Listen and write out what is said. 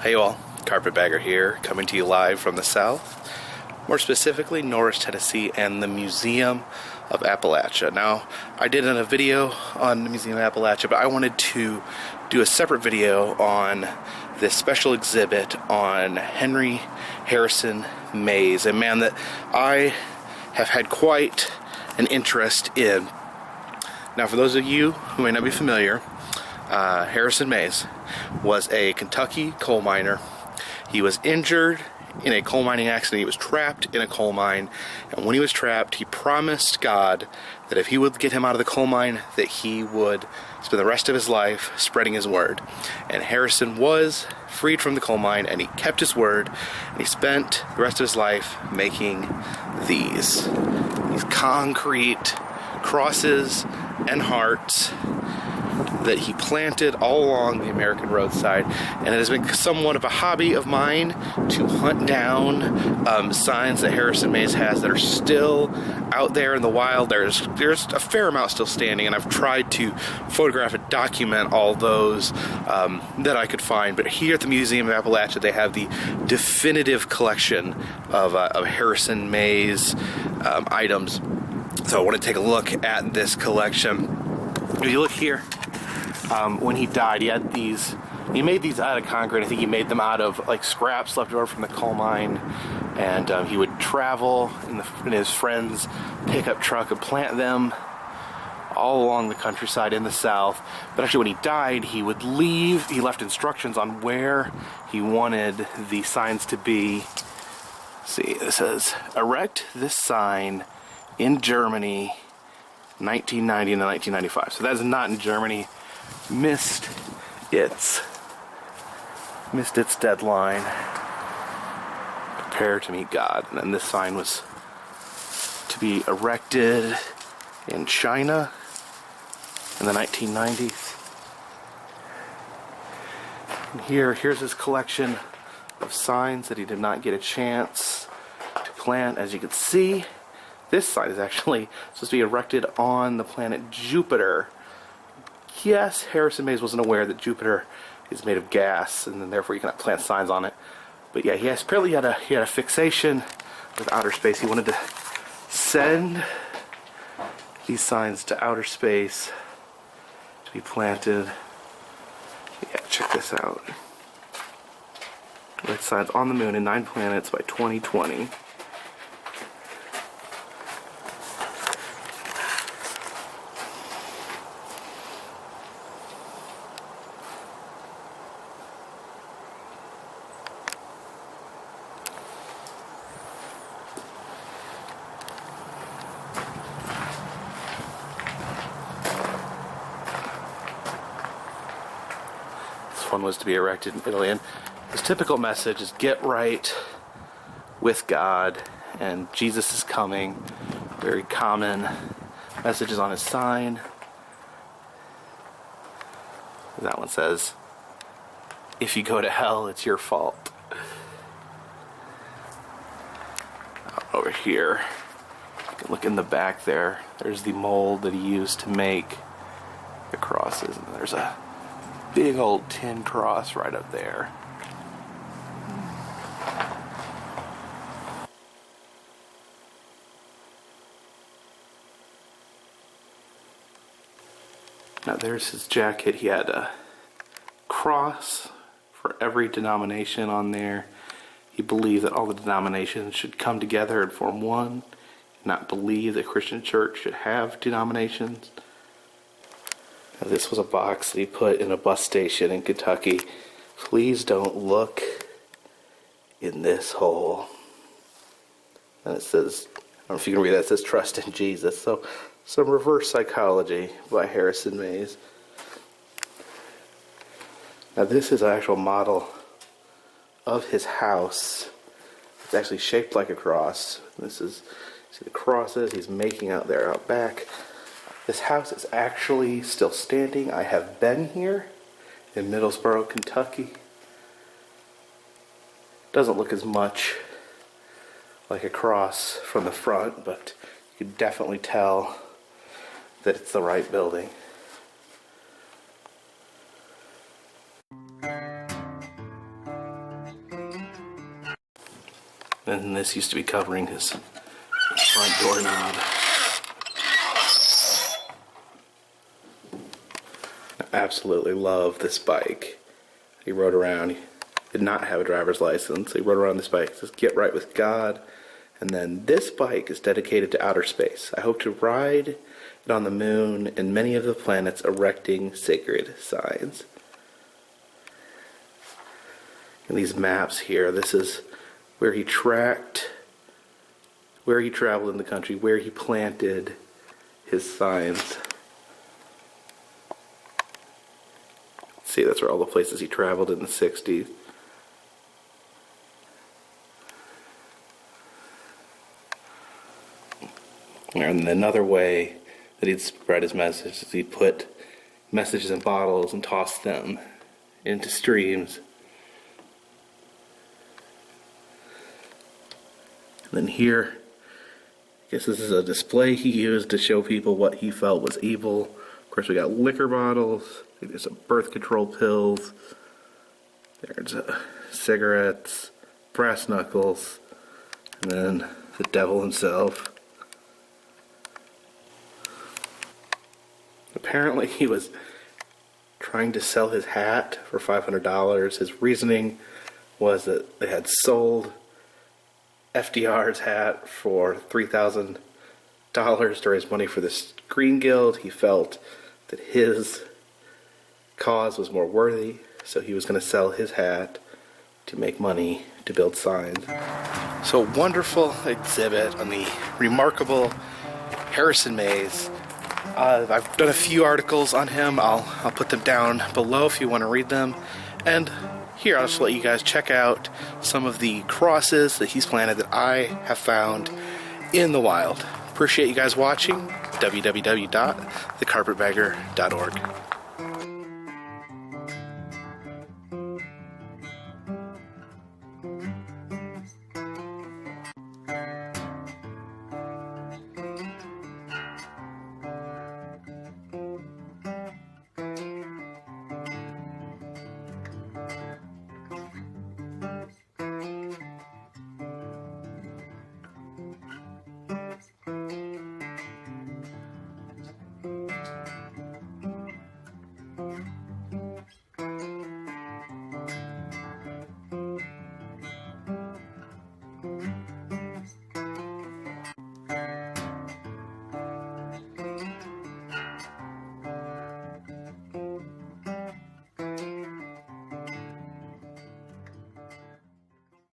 Hey all, Carpetbagger here, coming to you live from the South, more specifically Norris, Tennessee, and the Museum of Appalachia. Now, I did a video on the Museum of Appalachia, but I wanted to do a separate video on this special exhibit on Henry Harrison Mays, a man that I have had quite an interest in. Now, for those of you who may not be familiar, Harrison Mays was a Kentucky coal miner. He was injured in a coal mining accident. He was trapped in a coal mine, and when he was trapped, he promised God that if he would get him out of the coal mine, that he would spend the rest of his life spreading his word. And Harrison was freed from the coal mine, and he kept his word, and he spent the rest of his life making these concrete crosses and hearts that he planted all along the American roadside. And it has been somewhat of a hobby of mine to hunt down signs that Harrison Mays has that are still out there in the wild. There's a fair amount still standing, and I've tried to photograph and document all those that I could find. But here at the Museum of Appalachia, they have the definitive collection of Harrison Mays items. So I want to take a look at this collection. If you look here, when he died, he made these out of concrete. I think he made them out of like scraps left over from the coal mine, and he would travel in his friend's pickup truck and plant them all along the countryside in the South. But actually, when he died, he left instructions on where he wanted the signs to be. See, it says, erect this sign in Germany, 1990 to 1995. So that is not in Germany. Missed its deadline. Prepare to meet God. And then this sign was to be erected in China in the 1990s. And here's his collection of signs that he did not get a chance to plant. As you can see, this sign is actually supposed to be erected on the planet Jupiter. Yes, Harrison Mays wasn't aware that Jupiter is made of gas, and then therefore you cannot plant signs on it. But yeah, he had a fixation with outer space. He wanted to send these signs to outer space to be planted. Yeah, check this out. Red signs on the moon and 9 planets by 2020. One was to be erected in Italy, and his typical message is get right with God and Jesus is coming. Very common messages on his sign. That one says, if you go to hell, it's your fault. Over here, you can look in the back there. There's the mold that he used to make the crosses, and there's a big old tin cross right up there. Now there's his jacket. He had a cross for every denomination on there. He believed that all the denominations should come together and form one, not believe the Christian church should have denominations. This was a box that he put in a bus station in Kentucky. Please don't look in this hole. And it says, I don't know if you can read that, it says trust in Jesus. So some reverse psychology by Harrison Mays. Now this is an actual model of his house. It's actually shaped like a cross. This is, see the crosses he's making out there out back. This house is actually still standing. I have been here in Middlesboro, Kentucky. Doesn't look as much like a cross from the front, but you can definitely tell that it's the right building. And this used to be covering his front doorknob. I absolutely love this bike. He rode around. He did not have a driver's license. He rode around this bike. It says, "Get right with God." And then this bike is dedicated to outer space. I hope to ride it on the moon and many of the planets, erecting sacred signs. And these maps here, this is where he tracked, where he traveled in the country, where he planted his signs. See, that's where all the places he traveled in the 60s. And another way that he'd spread his message is he'd put messages in bottles and toss them into streams. And then here, I guess this is a display he used to show people what he felt was evil. Of course, we got liquor bottles. There's some birth control pills. There's cigarettes, brass knuckles, and then the devil himself. Apparently, he was trying to sell his hat for $500. His reasoning was that they had sold FDR's hat for $3,000 to raise money for the Screen Guild. He felt that his cause was more worthy, so he was going to sell his hat to make money to build signs. So, a wonderful exhibit on the remarkable Harrison Mays. I've done a few articles on him. I'll put them down below if you want to read them. And here, I'll just let you guys check out some of the crosses that he's planted that I have found in the wild. Appreciate you guys watching. www.thecarpetbagger.org.